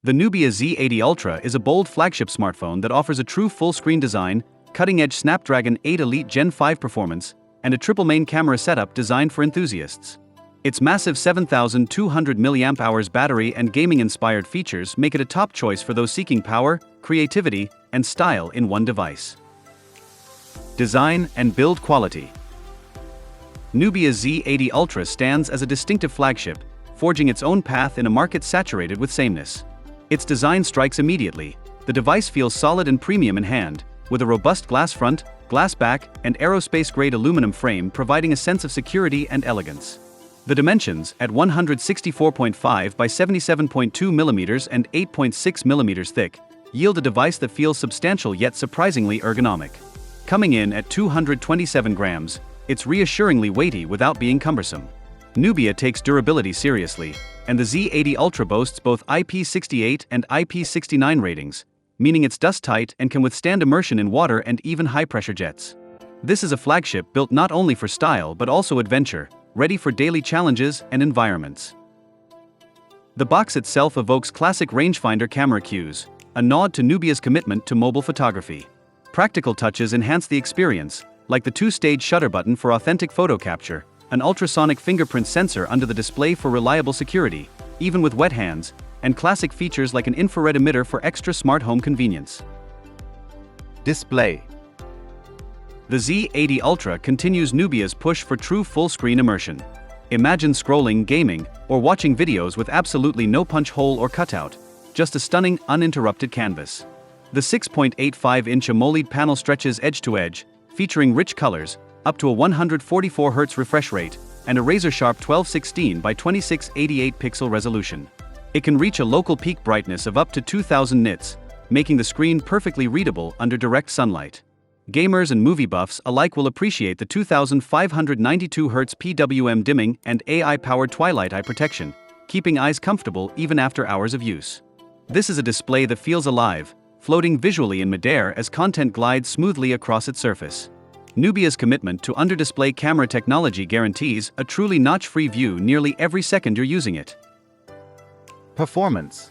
The Nubia Z80 Ultra is a bold flagship smartphone that offers a true full-screen design, cutting-edge Snapdragon 8 Elite Gen 5 performance, and a triple-main camera setup designed for enthusiasts. Its massive 7,200 mAh battery and gaming-inspired features make it a top choice for those seeking power, creativity, and style in one device. Design and build quality. Nubia Z80 Ultra stands as a distinctive flagship, forging its own path in a market saturated with sameness. Its design strikes immediately. The device feels solid and premium in hand, with a robust glass front, glass back, and aerospace-grade aluminum frame providing a sense of security and elegance. The dimensions, at 164.5 by 77.2 mm and 8.6 mm thick, yield a device that feels substantial yet surprisingly ergonomic. Coming in at 227 grams, it's reassuringly weighty without being cumbersome. Nubia takes durability seriously, and the Z80 Ultra boasts both IP68 and IP69 ratings, meaning it's dust-tight and can withstand immersion in water and even high-pressure jets. This is a flagship built not only for style but also adventure, ready for daily challenges and environments. The box itself evokes classic rangefinder camera cues, a nod to Nubia's commitment to mobile photography. Practical touches enhance the experience, like the two-stage shutter button for authentic photo capture, an ultrasonic fingerprint sensor under the display for reliable security, even with wet hands, and classic features like an infrared emitter for extra smart home convenience. Display. The Z80 Ultra continues Nubia's push for true full-screen immersion. Imagine scrolling, gaming, or watching videos with absolutely no punch hole or cutout, just a stunning, uninterrupted canvas. The 6.85-inch AMOLED panel stretches edge-to-edge, featuring rich colors, up to a 144 Hz refresh rate, and a razor-sharp 1216 by 2688 pixel resolution. It can reach a local peak brightness of up to 2000 nits, making the screen perfectly readable under direct sunlight. Gamers and movie buffs alike will appreciate the 2592 Hz PWM dimming and AI-powered twilight eye protection, keeping eyes comfortable even after hours of use. This is a display that feels alive, floating visually in midair as content glides smoothly across its surface. Nubia's commitment to under-display camera technology guarantees a truly notch-free view nearly every second you're using it. Performance.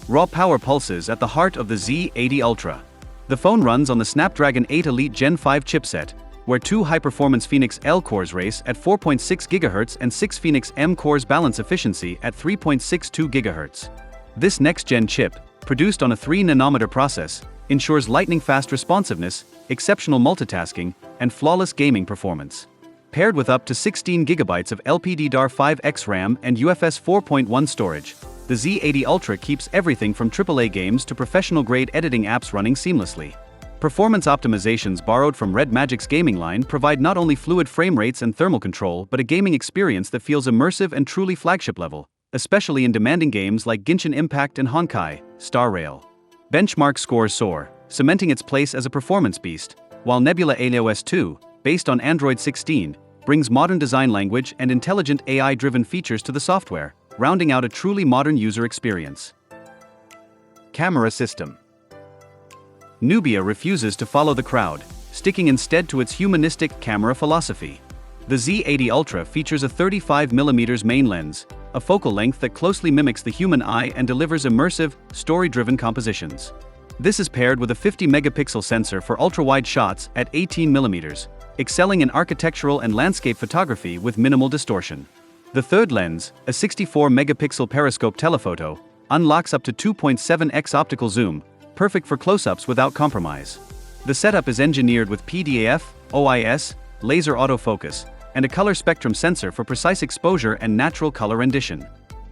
Raw power pulses at the heart of the Z80 Ultra. The phone runs on the Snapdragon 8 Elite Gen 5 chipset, where two high-performance Phoenix L cores race at 4.6 GHz and 6 Phoenix M cores balance efficiency at 3.62 GHz. This next-gen chip, produced on a 3nm process, ensures lightning-fast responsiveness, exceptional multitasking, and flawless gaming performance. Paired with up to 16 GB of LPDDR5X RAM and UFS 4.1 storage, the Z80 Ultra keeps everything from AAA games to professional-grade editing apps running seamlessly. Performance optimizations borrowed from Red Magic's gaming line provide not only fluid frame rates and thermal control but a gaming experience that feels immersive and truly flagship-level, especially in demanding games like Genshin Impact and Honkai Star Rail. Benchmark scores soar, cementing its place as a performance beast, while Nebula iOS 2, based on Android 16, brings modern design language and intelligent AI-driven features to the software, rounding out a truly modern user experience. Camera system. Nubia refuses to follow the crowd, sticking instead to its humanistic camera philosophy. The Z80 Ultra features a 35mm main lens, a focal length that closely mimics the human eye and delivers immersive, story-driven compositions. This is paired with a 50-megapixel sensor for ultra-wide shots at 18mm, excelling in architectural and landscape photography with minimal distortion. The third lens, a 64-megapixel periscope telephoto, unlocks up to 2.7x optical zoom, perfect for close-ups without compromise. The setup is engineered with PDAF, OIS, laser autofocus, and a color spectrum sensor for precise exposure and natural color rendition.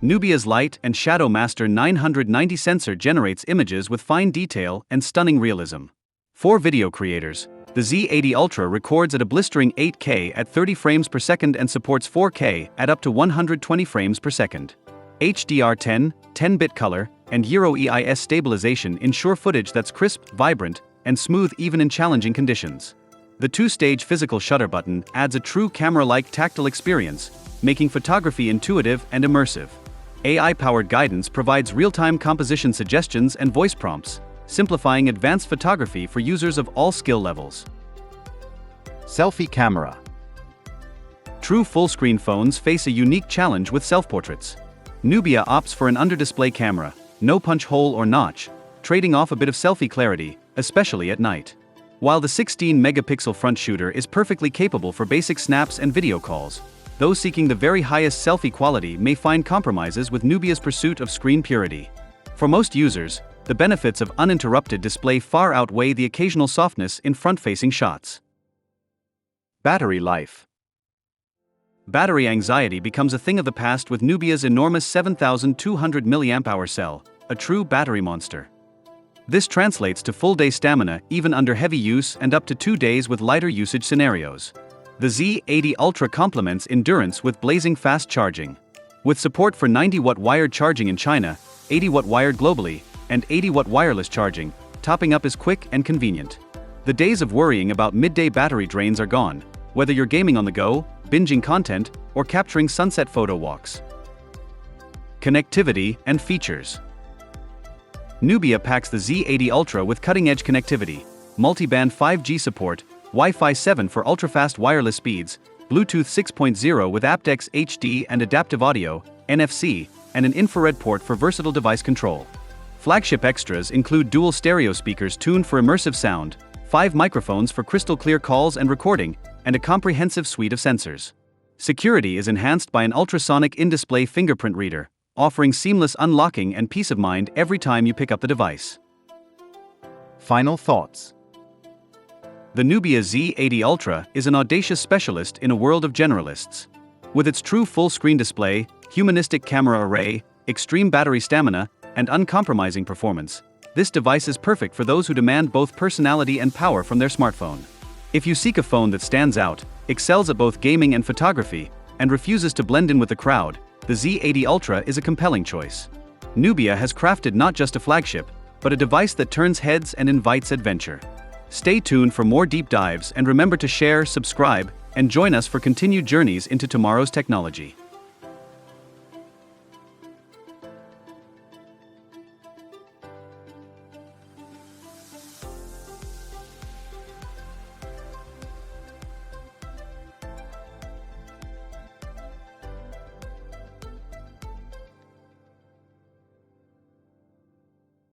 Nubia's Light and Shadow Master 990 sensor generates images with fine detail and stunning realism. For video creators, the Z80 Ultra records at a blistering 8K at 30 frames per second and supports 4K at up to 120 frames per second. HDR10, 10-bit color, and Euro EIS stabilization ensure footage that's crisp, vibrant, and smooth even in challenging conditions. The two-stage physical shutter button adds a true camera-like tactile experience, making photography intuitive and immersive. AI-powered guidance provides real-time composition suggestions and voice prompts, simplifying advanced photography for users of all skill levels. Selfie camera. True full-screen phones face a unique challenge with self-portraits. Nubia opts for an under-display camera, no punch hole or notch, trading off a bit of selfie clarity, especially at night. While the 16-megapixel front shooter is perfectly capable for basic snaps and video calls, those seeking the very highest selfie quality may find compromises with Nubia's pursuit of screen purity. For most users, the benefits of uninterrupted display far outweigh the occasional softness in front-facing shots. Battery life. Battery anxiety becomes a thing of the past with Nubia's enormous 7,200 mAh cell, a true battery monster. This translates to full-day stamina even under heavy use and up to 2 days with lighter usage scenarios. The Z80 Ultra complements endurance with blazing fast charging. With support for 90-watt wired charging in China, 80-watt wired globally, and 80-watt wireless charging, topping up is quick and convenient. The days of worrying about midday battery drains are gone, whether you're gaming on the go, binging content, or capturing sunset photo walks. Connectivity and features. Nubia packs the Z80 Ultra with cutting-edge connectivity, multi-band 5G support, Wi-Fi 7 for ultra-fast wireless speeds, Bluetooth 6.0 with aptX HD and adaptive audio, NFC, and an infrared port for versatile device control. Flagship extras include dual stereo speakers tuned for immersive sound, 5 microphones for crystal-clear calls and recording, and a comprehensive suite of sensors. Security is enhanced by an ultrasonic in-display fingerprint reader, offering seamless unlocking and peace of mind every time you pick up the device. Final thoughts. The Nubia Z80 Ultra is an audacious specialist in a world of generalists. With its true full-screen display, humanistic camera array, extreme battery stamina, and uncompromising performance, this device is perfect for those who demand both personality and power from their smartphone. If you seek a phone that stands out, excels at both gaming and photography, and refuses to blend in with the crowd, the Z80 Ultra is a compelling choice. Nubia has crafted not just a flagship, but a device that turns heads and invites adventure. Stay tuned for more deep dives and remember to share, subscribe, and join us for continued journeys into tomorrow's technology.